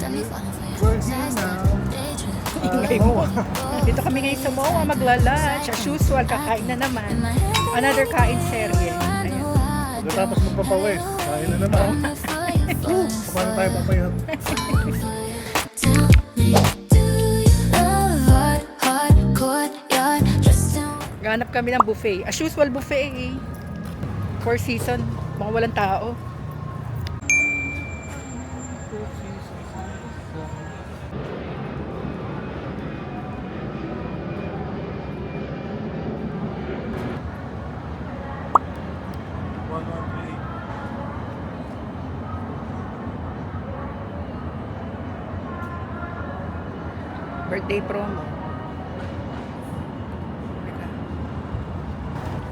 We're here now. Moa. Dito kami ngayon sa Moa, magla-lunch. As usual, kakain na naman. Another kain serye. Ayan. Pagkatapos magpapawis, kain na naman. Paano tayo papayat? Ganap kami ng buffet. As usual, buffet eh. Four season, mga walang tao. Birthday promo.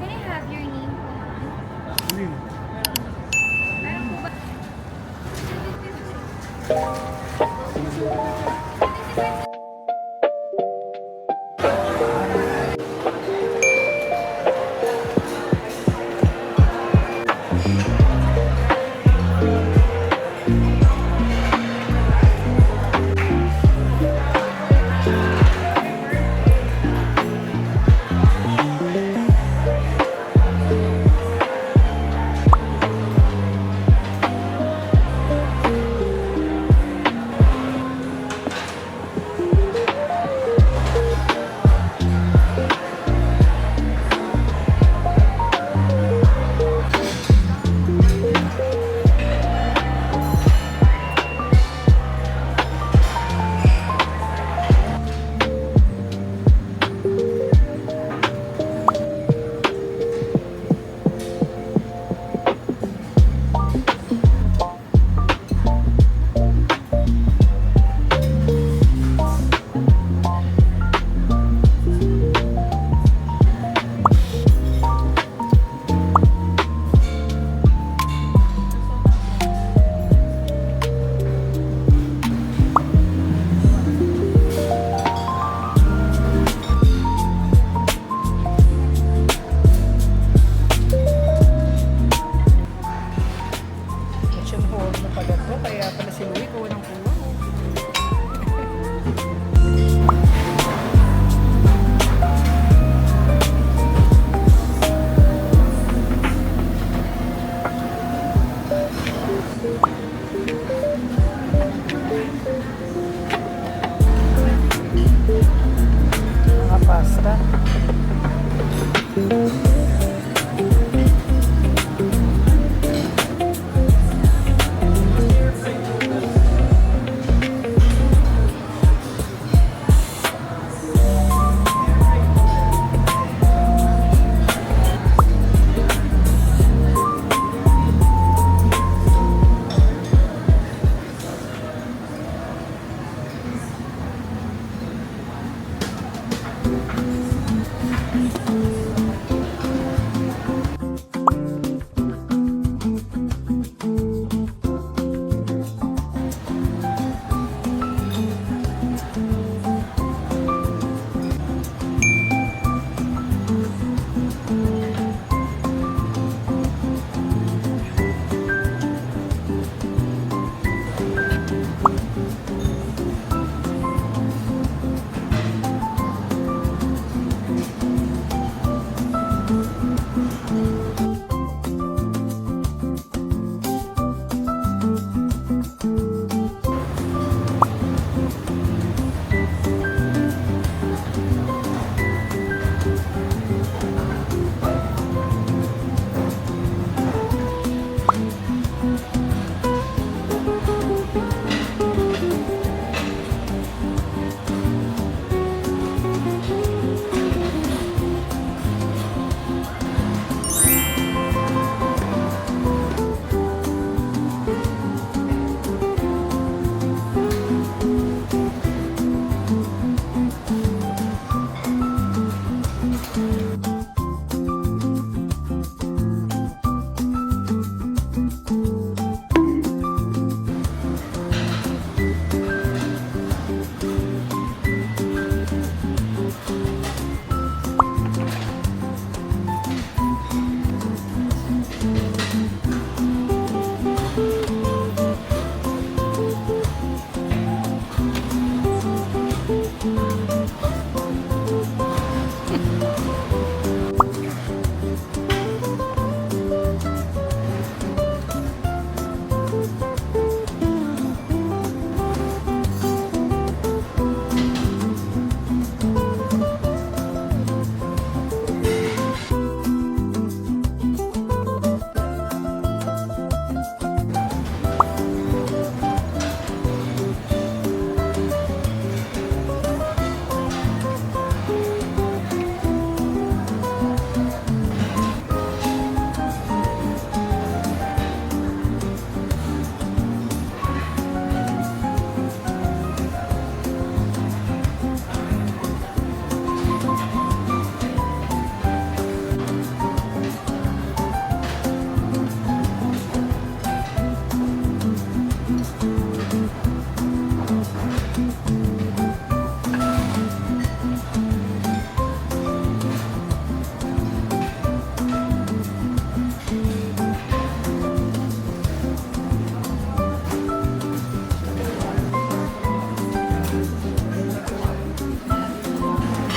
Can I have your name? Meron po ba? Kitchen hall na pala to. Kaya pala si Louie ko ng kuha. Mga pasta.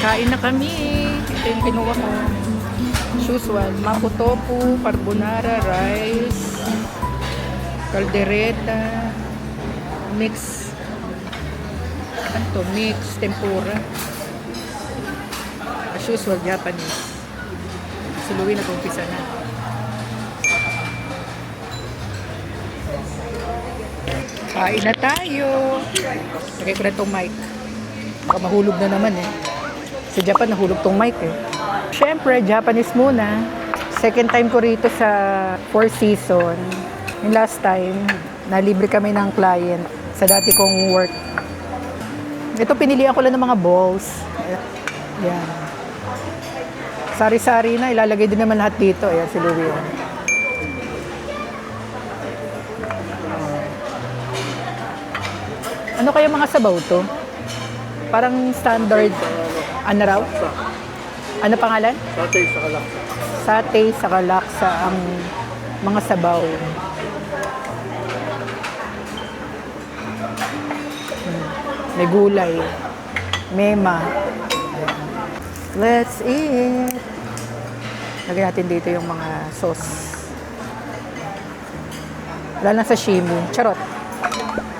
Kain na kami. Ito yung kinuha ko. As usual, mapo tofu, carbonara, rice, caldereta, mix. Ano to? Mix, tempura. As usual, Japanese. Si Louie nag-umpisa na. Kain na tayo. Lagay ko na itong mic. Baka mahulog na naman eh. Sa Japan, nahulog tong mic eh. Siyempre, Japanese muna. Second time ko rito sa Four Seasons. Yung last time, nalibre kami ng client sa dati kong work. Ito, pinilihan ko lang ng mga balls. Yan. Sari-sari na, ilalagay din naman lahat dito. Ayan, si Louie. Ano kaya mga sabaw to? Parang standard, ano raw? Ano pangalan? Satay sa kalaksa. Satay sa kalaksa ang mga sabaw. May gulay. Mema. Let's eat! Lagyan natin dito yung mga sauce. Wala lang sashimi. Charot.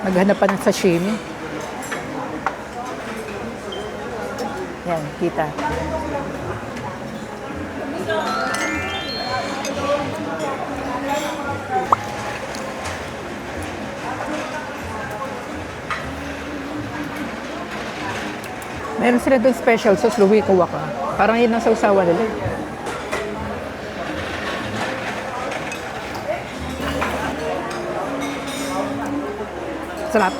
Naghanap pa ng sashimi. Yan, kita. Meron sila doon special sauce, Louie, kuha ka. Parang yun ang sausawa nila. Sarap.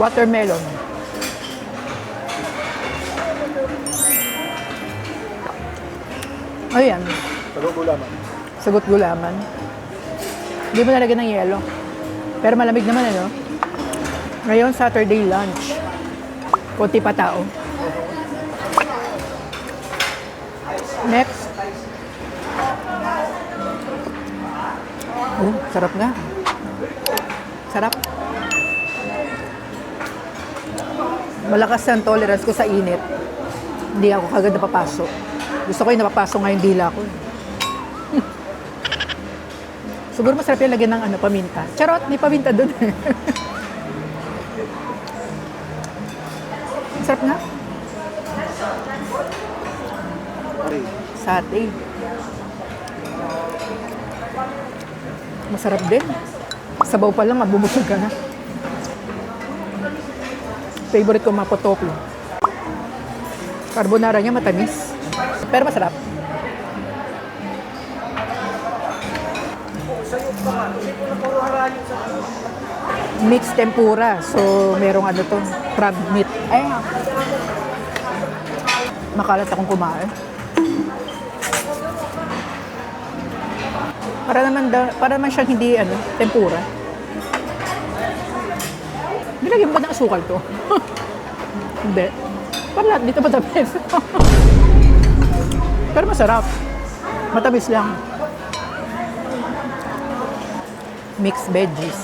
Watermelon. Ayan. Sagot gulaman. Sagot gulaman. Hindi mo nalagyan ng yelo. Pero malamig naman ano. Ngayon, Saturday lunch. Kunti pa tao. Next. Oh, sarap nga. Sarap. Malakas ang tolerance ko sa init. Hindi ako kagad napapasok. Gusto ko yung napapasok nga yung dila ko. Siguro masarap yung lagyan ng ano, paminta. Charot, may paminta dun. Masarap nga. Satay. Masarap din. Sabaw pa lang, mabubusog ka na. Favorite ko mapo tofu. Carbonara niya matamis. Pero masarap. Mixed tempura. So, merong ano to, crab meat. Ay, makalat akong kumain. Para naman siyang hindi ano, tempura. Nilagyan ba ng asukal to? Hindi. Para lahat dito matamis. Pero masarap. Matamis lang. Mixed veggies.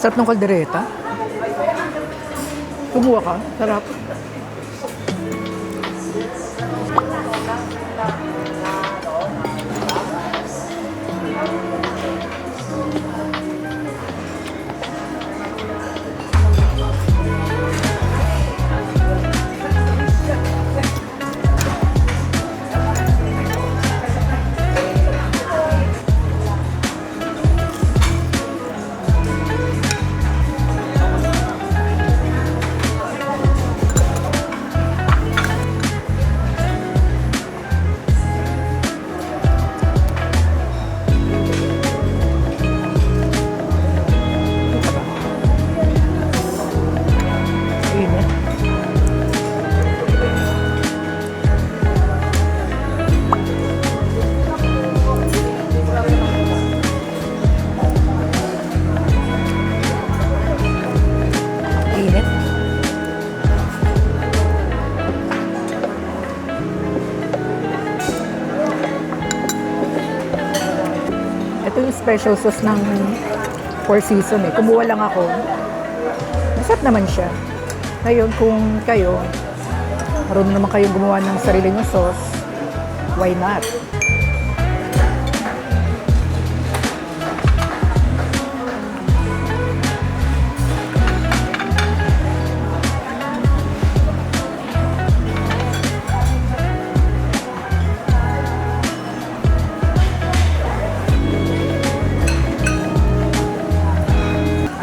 Sarap ng kaldereta. Kumuha ka. Sarap. special sauce ng Four Seasons eh. Kumuha lang ako. Masarap naman siya. Ngayon, kung kayo, marunong naman kayong gumawa ng sarili nyo sauce, why not?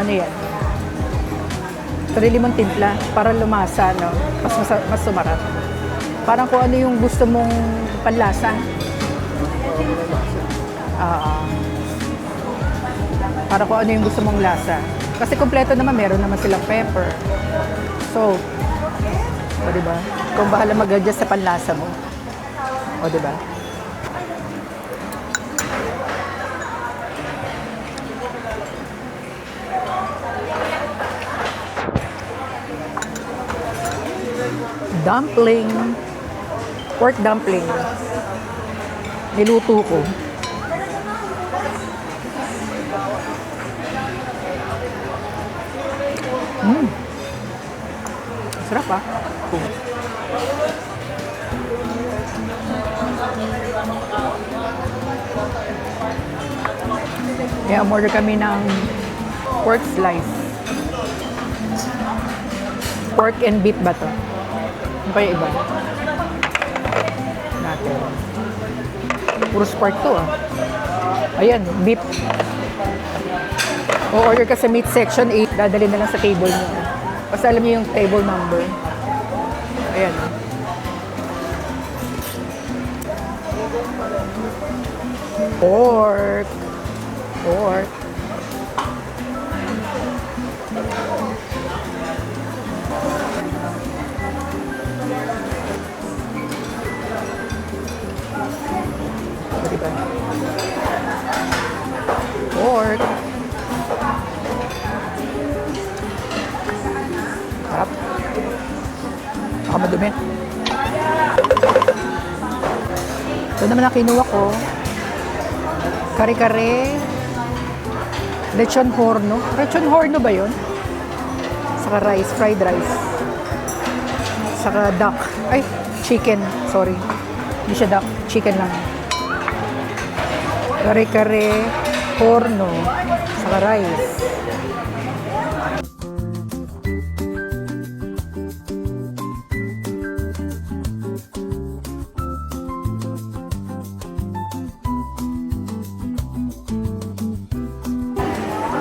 Ano yan? Sarili mong timpla para lumasa, no? Mas sumarap. Parang kung ano yung gusto mong panlasa. Para kung ano yung gusto mong lasa. Kasi kompleto naman, meron naman silang pepper. So, o diba? Kung bahala mag-adjust sa panlasa mo. O diba? Dumpling. Pork dumpling. Niluto ko. Sarap ah. Kaya order kami ng pork slice. Pork and beef ba to? Ano kaya iba? Natin. Puro pork to ah. Ayan, beef. O order ka sa meat section 8, dadali na lang sa table nyo. Basta alam niyo yung table number. Ayan. Pork. Pork. Diba? Pork. Sarap. Baka madumi. Ito naman ang kinuha ko. Kare-kare. Lechon horno. Lechon horno ba yun? Saka rice, fried rice. Saka duck. Ay, chicken. Sorry. Hindi siya duck. Chicken lang. Kare-kare horno. Saka rice.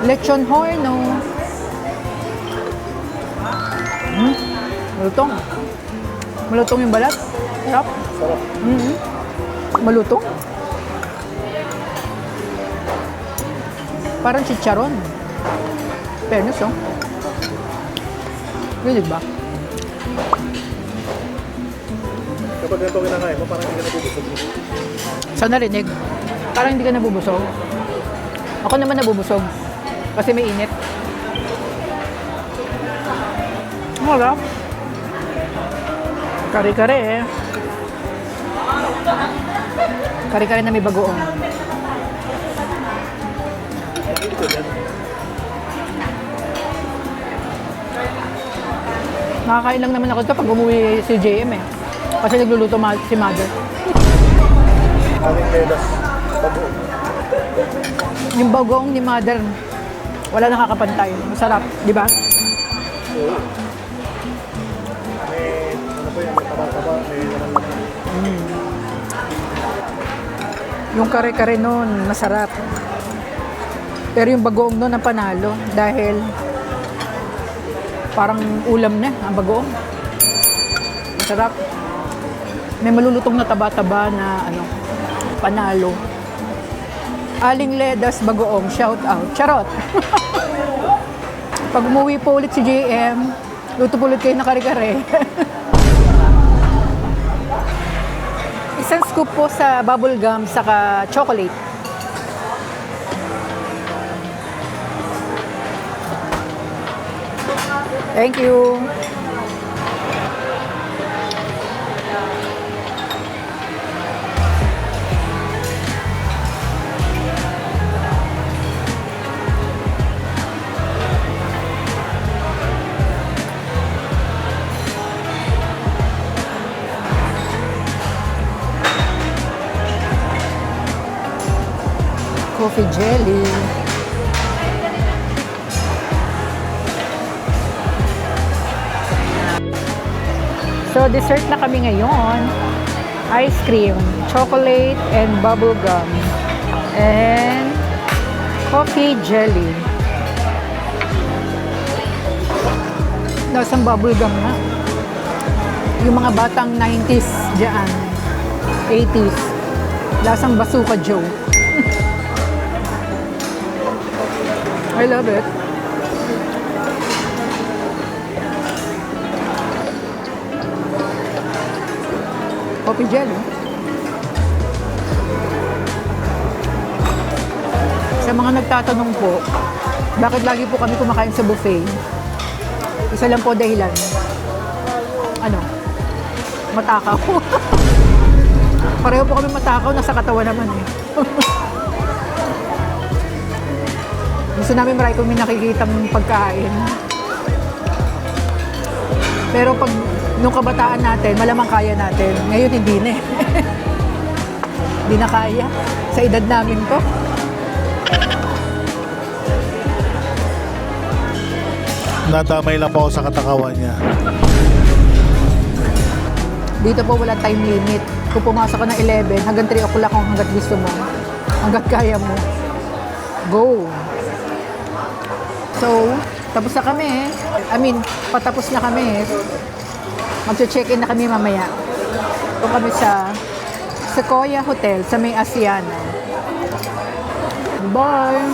Lechon horno. Malutong. Malutong yung balat. Sarap. Sarap. Malutong. Parang chicharon. Fairness, oh. Really ba? Kapag ganito kinakain mo, parang hindi ka nabubusog. Saan narinig? Parang hindi ka nabubusog. Ako naman nabubusog. Kasi may init. Wala. Kare-kare eh. Kare-kare na may bagoong. Nakakain lang naman ako ito pag umuwi si JM eh. Kasi nagluluto si mother. Aming ledas. Bago. Yung bagoong ni mother, wala nakakapantay. Masarap, di ba? Oo. May, ano po yan, may taba-taba, may laman-laman. Yung kare-kare nun, masarap. Pero yung bagoong nun ang panalo dahil parang ulam na ang bagoong. Masarap. May malulutong na taba-taba na ano, panalo. Aling Ledas Bagoong, shout out. Charot! Pag umuwi po ulit si JM, luto po ulit kayo na kare-kare. Isang scoop po sa bubble gum saka chocolate. Thank you. coffee jelly. So, dessert na kami ngayon. Ice cream, chocolate, and bubble gum. And coffee jelly. Lasang bubble gum na. Yung mga batang 90s dyan. 80s. Lasang Bazooka Joe. I love it. Coffee jelly. Sa mga nagtatanong po, bakit lagi po kami kumakain sa buffet? Isa lang po dahilan. Matakaw. Pareho po kami matakaw, nasa katawan naman eh. Gusto namin marami kung may nakikitang pagkain. Pero pag nung kabataan natin, malamang kaya natin. Ngayon hindi na eh. Hindi na kaya. Sa edad namin to. Nadamay lang po ako sa katakawan niya. Dito po wala time limit. Kung pumasok ka ng 11, hanggang 3 o'clock kung hanggat gusto mo. Hanggat kaya mo. Go! So, tapos na kami eh. Patapos na kami eh. Magche-check-in na kami mamaya. Ito kami sa Sequoia Hotel sa may Asiana. Bye!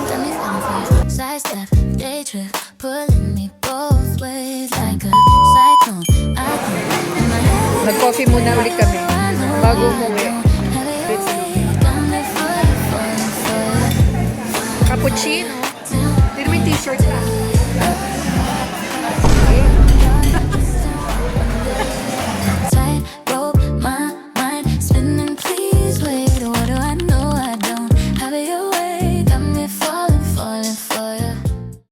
Sidestep, day trip, pulling me both ways like a cyclone. I think in my head. Nag-coffee muna ulit kami bago umuwi. Cappuccino.